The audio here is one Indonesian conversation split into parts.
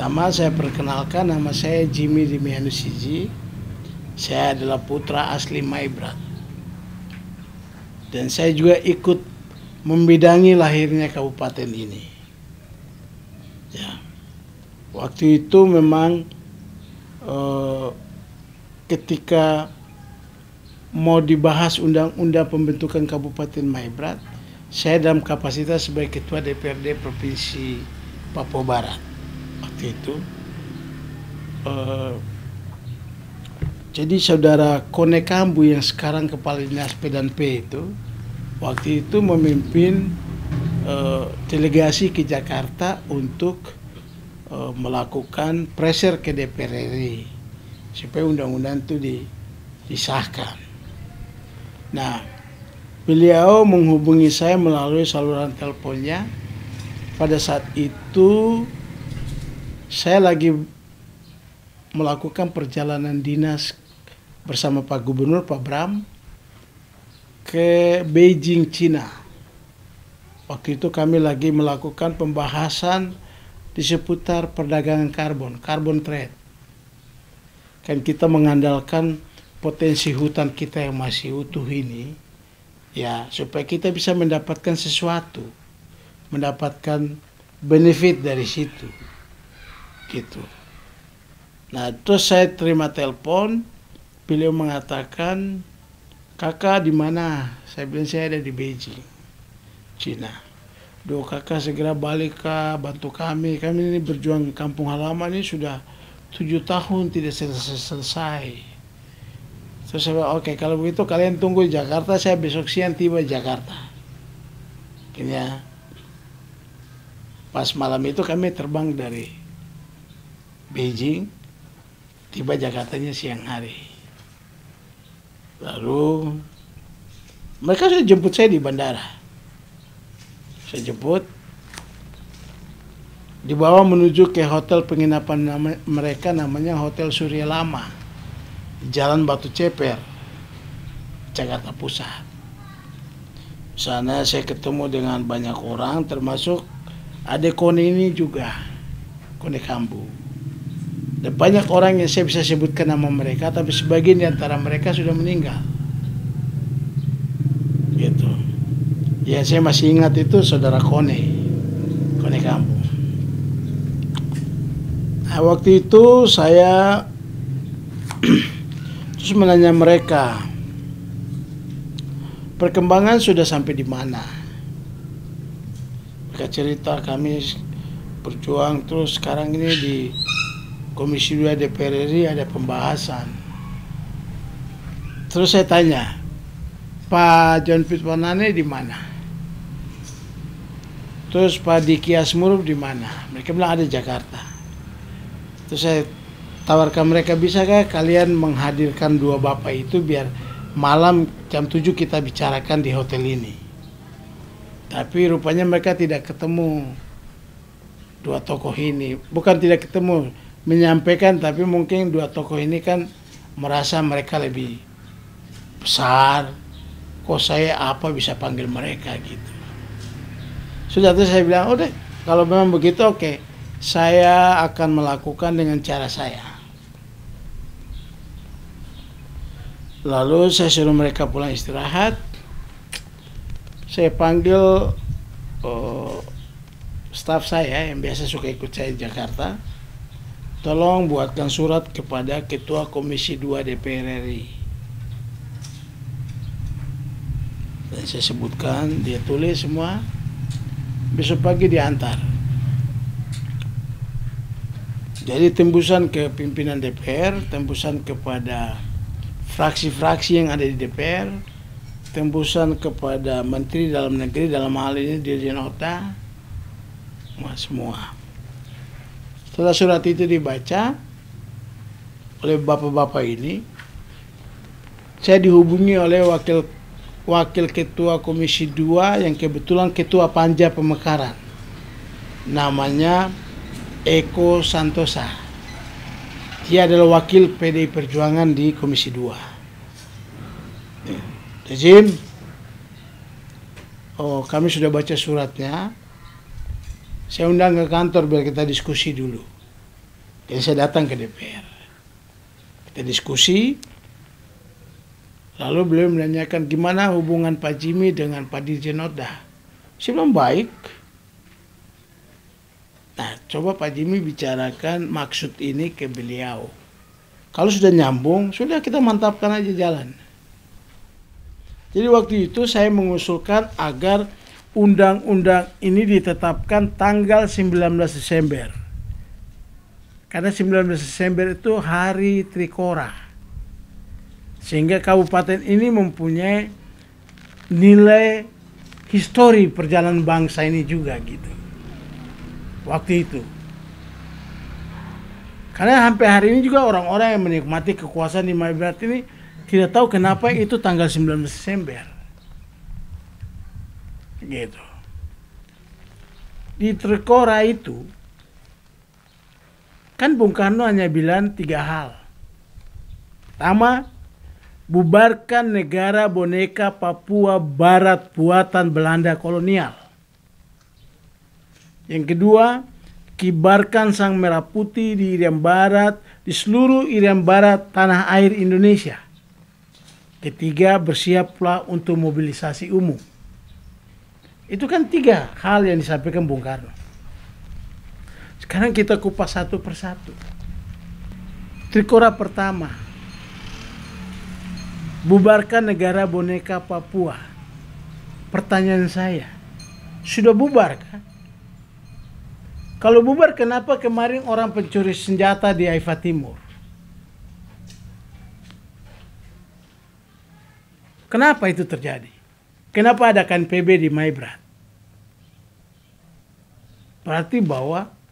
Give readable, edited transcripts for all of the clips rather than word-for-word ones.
Pertama saya perkenalkan, nama saya Jimmy Dimianus Siji. Saya adalah putra asli Maibrat. Dan saya juga ikut membidangi lahirnya kabupaten ini. Ya. Waktu itu memang ketika mau dibahas undang-undang pembentukan Kabupaten Maibrat, saya dalam kapasitas sebagai Ketua DPRD Provinsi Papua Barat. Waktu itu jadi saudara Kone Kambu yang sekarang Kepala Dinas P dan P itu waktu itu memimpin delegasi ke Jakarta untuk melakukan pressure ke DPR RI supaya undang-undang itu disahkan. Nah, beliau menghubungi saya melalui saluran teleponnya. Pada saat itu saya lagi melakukan perjalanan dinas bersama Pak Gubernur Pak Bram ke Beijing, Cina. Waktu itu kami lagi melakukan pembahasan di seputar perdagangan carbon trade. Kan kita mengandalkan potensi hutan kita yang masih utuh ini, ya, supaya kita bisa mendapatkan sesuatu, mendapatkan benefit dari situ, gitu. Nah, terus saya terima telepon, beliau mengatakan, "Kakak di mana?" Saya bilang saya ada di Beijing, Cina. "Duh, kakak segera balik kak, bantu kami. Kami ini berjuang kampung halaman ini sudah 7 tahun tidak selesai." Terus saya bilang, "Oke, kalau begitu kalian tunggu di Jakarta, saya besok siang tiba di Jakarta." Gini ya. Pas malam itu kami terbang dari Beijing, tiba Jakartanya siang hari. Lalu mereka sudah jemput saya di bandara. Saya jemput, dibawa menuju ke hotel penginapan mereka, namanya Hotel Surya Lama, Jalan Batu Ceper, Jakarta Pusat. Di sana saya ketemu dengan banyak orang, termasuk adik Kone ini juga, Kone Kambu. Dan banyak orang yang saya bisa sebutkan nama mereka, tapi sebagian di antara mereka sudah meninggal. Gitu. Ya, saya masih ingat itu saudara Kone Kambu. Nah, waktu itu saya terus menanya mereka, perkembangan sudah sampai di mana? Mereka cerita, kami berjuang terus, sekarang ini di Komisi 2 DPR RI ada pembahasan. Terus saya tanya, Pak John Pitwanane di mana? Terus Pak Diki Asmurub di mana? Mereka bilang ada di Jakarta. Terus saya tawarkan mereka, bisakah kalian menghadirkan dua bapak itu biar malam jam 7 kita bicarakan di hotel ini. Tapi rupanya mereka tidak ketemu dua tokoh ini. Bukan tidak ketemu, menyampaikan, tapi mungkin dua tokoh ini kan merasa mereka lebih besar. Kok saya apa bisa panggil mereka gitu. Sudah, itu saya bilang, udah kalau memang begitu oke, saya akan melakukan dengan cara saya. Lalu saya suruh mereka pulang istirahat. Saya panggil staf saya yang biasa suka ikut saya di Jakarta. Tolong buatkan surat kepada Ketua Komisi 2 DPR RI. Dan saya sebutkan, dia tulis semua. Besok pagi diantar. Jadi tembusan ke pimpinan DPR, tembusan kepada fraksi-fraksi yang ada di DPR, tembusan kepada Menteri Dalam Negeri, dalam hal ini Dirjen OTA, semua. Setelah surat itu dibaca oleh bapak-bapak ini, saya dihubungi oleh Wakil Ketua Komisi 2 yang kebetulan Ketua Panja Pemekaran, namanya Eko Santosa. Dia adalah wakil PDI Perjuangan di Komisi 2. Jim, kami sudah baca suratnya. Saya undang ke kantor biar kita diskusi dulu. Jadi saya datang ke DPR. Kita diskusi. Lalu beliau menanyakan gimana hubungan Pak Jimmy dengan Pak Dirjen Oda. Saya bilang baik. Nah, coba Pak Jimmy bicarakan maksud ini ke beliau. Kalau sudah nyambung, sudah kita mantapkan aja jalan. Jadi waktu itu saya mengusulkan agar undang-undang ini ditetapkan tanggal 19 Desember. Karena 19 Desember itu hari Trikora. Sehingga kabupaten ini mempunyai nilai histori perjalanan bangsa ini juga gitu. Waktu itu. Karena sampai hari ini juga orang-orang yang menikmati kekuasaan di Maibrat ini tidak tahu kenapa itu tanggal 19 Desember. Gitu. Di Trikora itu kan Bung Karno hanya bilang 3 hal. Pertama, bubarkan negara boneka Papua Barat buatan Belanda kolonial. Yang kedua, kibarkan sang merah putih di Irian Barat, di seluruh Irian Barat tanah air Indonesia. Ketiga, bersiaplah untuk mobilisasi umum. Itu kan 3 hal yang disampaikan Bung Karno. Sekarang kita kupas satu persatu. Trikora pertama, bubarkan negara boneka Papua. Pertanyaan saya, sudah bubar kan? Kalau bubar, kenapa kemarin orang pencuri senjata di Aifa Timur? Kenapa itu terjadi? Kenapa ada KNPB di Maibrat? Berarti bahwa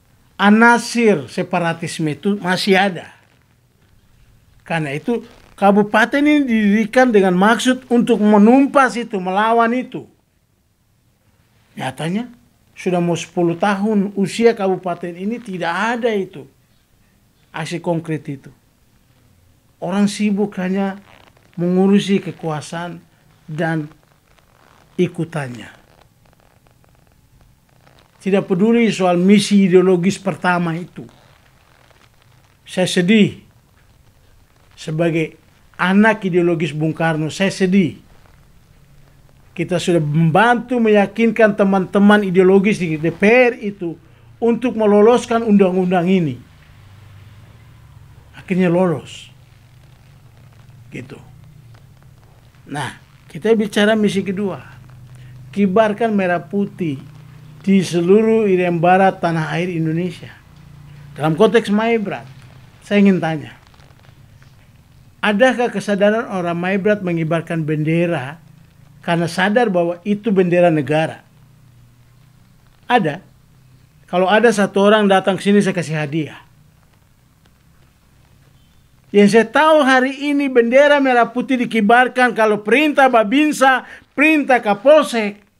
anasir separatisme itu masih ada. Karena itu kabupaten ini didirikan dengan maksud untuk menumpas itu, melawan itu. Nyatanya sudah mau 10 tahun usia kabupaten ini tidak ada itu. Aksi konkret itu. Orang sibuk hanya mengurusi kekuasaan dan ikutannya. Tidak peduli soal misi ideologis pertama itu. Saya sedih. Sebagai anak ideologis Bung Karno, saya sedih. Kita sudah membantu meyakinkan teman-teman ideologis di DPR itu untuk meloloskan undang-undang ini. Akhirnya lolos. Gitu. Nah, kita bicara misi kedua. Kibarkan merah putih di seluruh Irian Barat tanah air Indonesia. Dalam konteks Maibrat, saya ingin tanya. Adakah kesadaran orang Maibrat mengibarkan bendera karena sadar bahwa itu bendera negara? Ada. Kalau ada satu orang datang ke sini saya kasih hadiah. Yang saya tahu hari ini bendera merah putih dikibarkan kalau perintah Babinsa, perintah Kapolsek,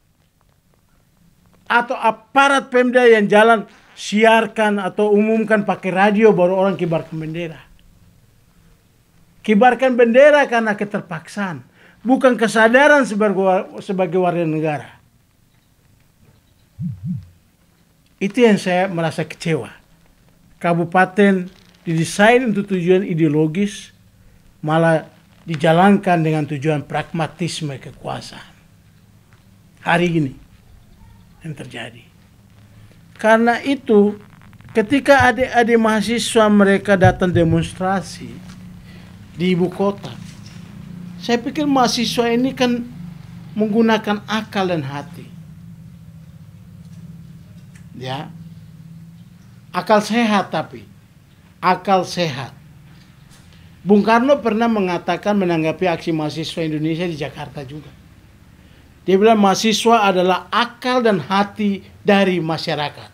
atau aparat Pemda yang jalan siarkan atau umumkan pakai radio baru orang kibarkan bendera. Kibarkan bendera karena keterpaksaan, bukan kesadaran sebagai warga negara. Itu yang saya merasa kecewa. Kabupaten didesain untuk tujuan ideologis, malah dijalankan dengan tujuan pragmatisme kekuasaan. Hari ini yang terjadi. Karena itu, ketika adik-adik mahasiswa mereka datang demonstrasi di ibu kota, saya pikir mahasiswa ini kan menggunakan akal dan hati. Ya. Akal sehat tapi. Akal sehat. Bung Karno pernah mengatakan menanggapi aksi mahasiswa Indonesia di Jakarta juga. Dia bilang mahasiswa adalah akal dan hati dari masyarakat.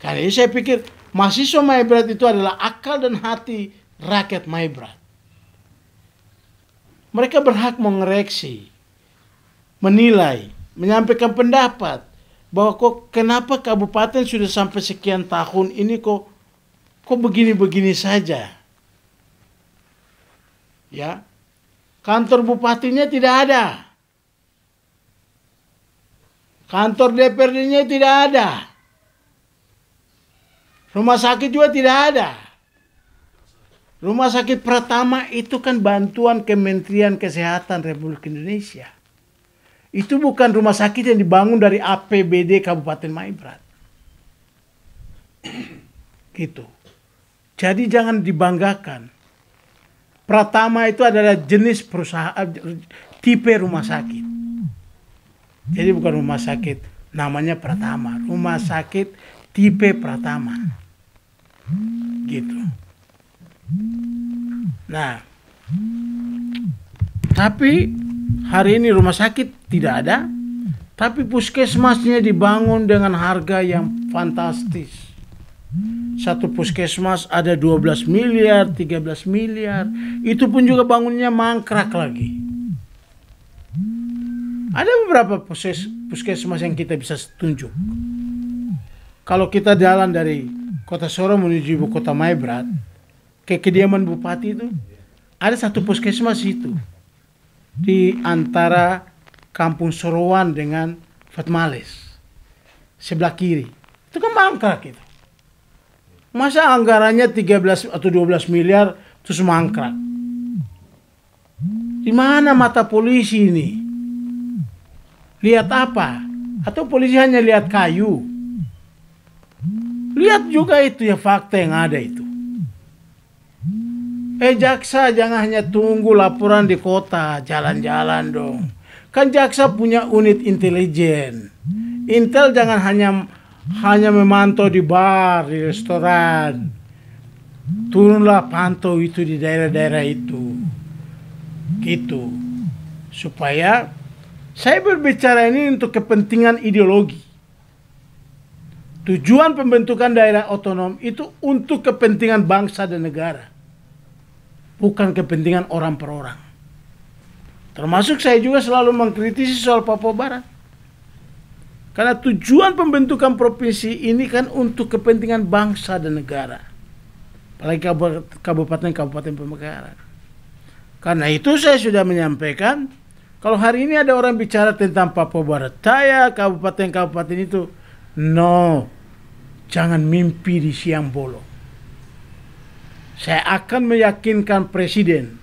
Karena itu saya pikir mahasiswa Maibrat itu adalah akal dan hati rakyat Maibrat. Mereka berhak mengoreksi, menilai, menyampaikan pendapat bahwa kenapa kabupaten sudah sampai sekian tahun ini kok begini-begini saja. Ya. Kantor bupatinya tidak ada. Kantor DPRD-nya tidak ada. Rumah sakit juga tidak ada. Rumah sakit Pratama itu kan bantuan Kementerian Kesehatan Republik Indonesia. Itu bukan rumah sakit yang dibangun dari APBD Kabupaten Maibrat. Gitu. Jadi jangan dibanggakan. Pratama itu adalah jenis perusahaan, tipe rumah sakit. Jadi bukan rumah sakit namanya Pratama, rumah sakit tipe Pratama. Gitu. Nah, tapi hari ini rumah sakit tidak ada, tapi puskesmasnya dibangun dengan harga yang fantastis. Satu puskesmas ada 12 miliar, 13 miliar. Itu pun juga bangunnya mangkrak lagi. Ada beberapa puskesmas yang kita bisa tunjuk. Kalau kita jalan dari kota Sorong menuju ibu kota Maibrat, ke kediaman bupati itu, ada satu puskesmas itu. Di antara kampung Sorowan dengan Fatmales. Sebelah kiri. Itu kan mangkrak itu. Masa anggarannya 13 atau 12 miliar terus mangkrak? Di mana mata polisi ini? Lihat apa? Atau polisi hanya lihat kayu? Lihat juga itu ya fakta yang ada itu. Jaksa jangan hanya tunggu laporan di kota, jalan-jalan dong. Kan jaksa punya unit intelijen. Intel jangan hanya memantau di bar, di restoran. Turunlah pantau itu di daerah-daerah itu. Gitu. Supaya saya berbicara ini untuk kepentingan ideologi. Tujuan pembentukan daerah otonom itu untuk kepentingan bangsa dan negara. Bukan kepentingan orang per orang. Termasuk saya juga selalu mengkritisi soal Papua Barat. Karena tujuan pembentukan provinsi ini kan untuk kepentingan bangsa dan negara. Apalagi kabupaten-kabupaten pemekaran. Karena itu saya sudah menyampaikan, kalau hari ini ada orang bicara tentang Papua Barat Daya, kabupaten-kabupaten itu, no, jangan mimpi di siang bolong. Saya akan meyakinkan Presiden,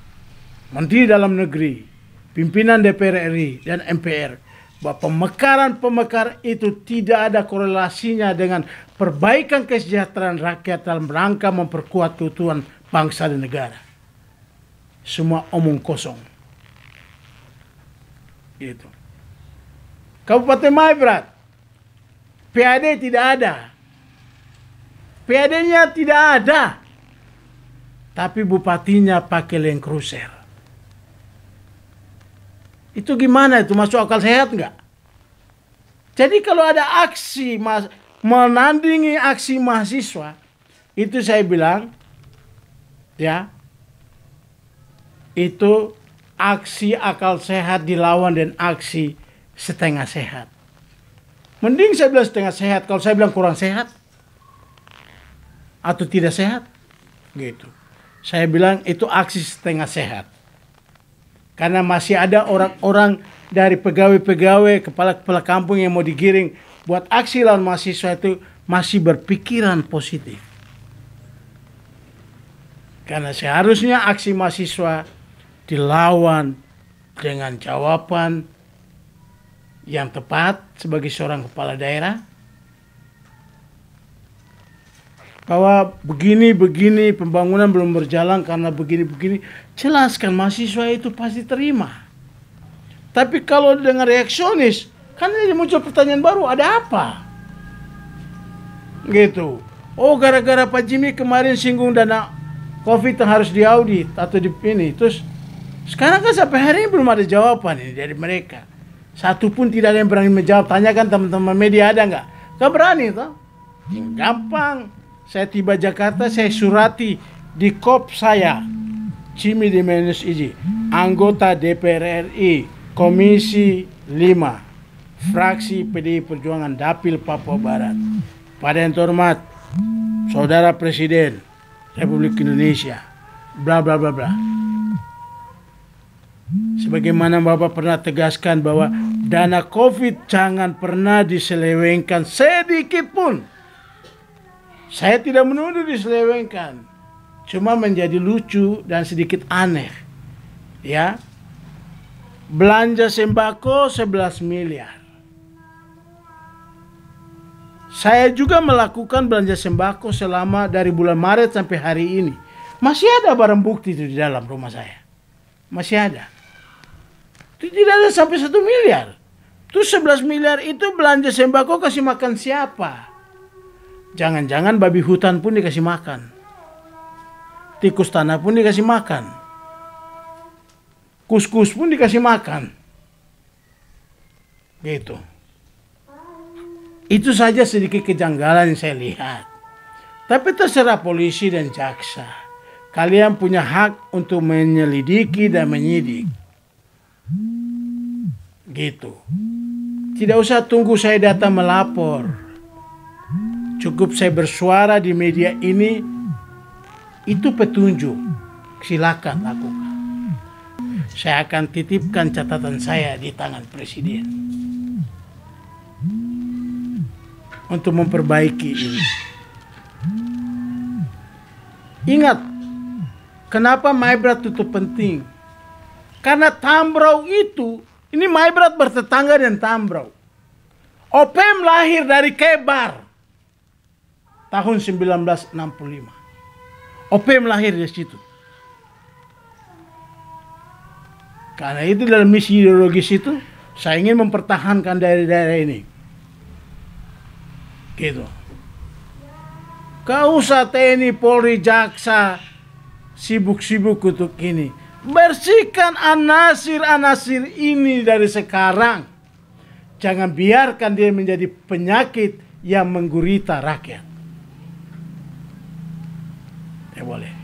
Menteri Dalam Negeri, pimpinan DPR RI dan MPR, bahwa pemekaran-pemekaran itu tidak ada korelasinya dengan perbaikan kesejahteraan rakyat dalam rangka memperkuat keutuhan bangsa dan negara. Semua omong kosong. Gitu. Kabupaten Maibrat, PAD tidak ada. PAD-nya tidak ada. Tapi bupatinya pakai Land Cruiser. Itu gimana itu? Masuk akal sehat nggak? Jadi kalau ada aksi menandingi aksi mahasiswa, itu saya bilang, ya, itu aksi akal sehat dilawan dan aksi setengah sehat. Mending saya bilang setengah sehat, kalau saya bilang kurang sehat atau tidak sehat, gitu. Saya bilang itu aksi setengah sehat. Karena masih ada orang-orang dari pegawai-pegawai, kepala-kepala kampung yang mau digiring buat aksi lawan mahasiswa itu masih berpikiran positif. Karena seharusnya aksi mahasiswa dilawan dengan jawaban yang tepat sebagai seorang kepala daerah. Bahwa begini-begini pembangunan belum berjalan karena begini-begini. Jelaskan mahasiswa itu pasti terima. Tapi kalau dengan reaksionis, kan ini muncul pertanyaan baru, ada apa? Gitu. Oh, gara-gara Pak Jimmy kemarin singgung dana COVID yang harus diaudit atau di ini. Terus sekarang kan sampai hari ini belum ada jawaban ini dari mereka. Satu pun tidak ada yang berani menjawab. Tanyakan teman-teman media ada nggak? Nggak berani toh. Yang gampang. Saya tiba Jakarta, saya surati di kop saya, Jimmy Dimenus Iji, anggota DPR RI, Komisi 5, fraksi PDI Perjuangan Dapil Papua Barat. Pada yang terhormat, Saudara Presiden Republik Indonesia, bla bla bla bla. Sebagaimana Bapak pernah tegaskan bahwa dana COVID jangan pernah diselewengkan sedikit pun. Saya tidak menuduh diselewengkan, cuma menjadi lucu dan sedikit aneh. Ya, belanja sembako 11 miliar. Saya juga melakukan belanja sembako selama dari bulan Maret sampai hari ini. Masih ada barang bukti itu di dalam rumah saya. Masih ada. Itu tidak ada sampai 1 miliar. Itu 11 miliar itu belanja sembako kasih makan siapa? Jangan-jangan babi hutan pun dikasih makan. Tikus tanah pun dikasih makan. Kus-kus pun dikasih makan. Gitu. Itu saja sedikit kejanggalan yang saya lihat. Tapi terserah polisi dan jaksa. Kalian punya hak untuk menyelidiki dan menyidik. Gitu. Tidak usah tunggu saya datang melapor. Cukup saya bersuara di media ini. Itu petunjuk. Silakan lakukan. Saya akan titipkan catatan saya di tangan Presiden. Untuk memperbaiki ini. Ingat, kenapa Maibrat itu penting? Karena Tambrau itu, ini Maibrat bertetangga dengan Tambrau. Opem lahir dari Kebar tahun 1965. Opem lahir di situ. Karena itu dalam misi ideologis itu, saya ingin mempertahankan daerah-daerah ini. Gitu. Gak usah TNI, Polri, Jaksa sibuk-sibuk untuk ini. Bersihkan anasir-anasir ini dari sekarang. Jangan biarkan dia menjadi penyakit yang menggurita rakyat. Ya boleh.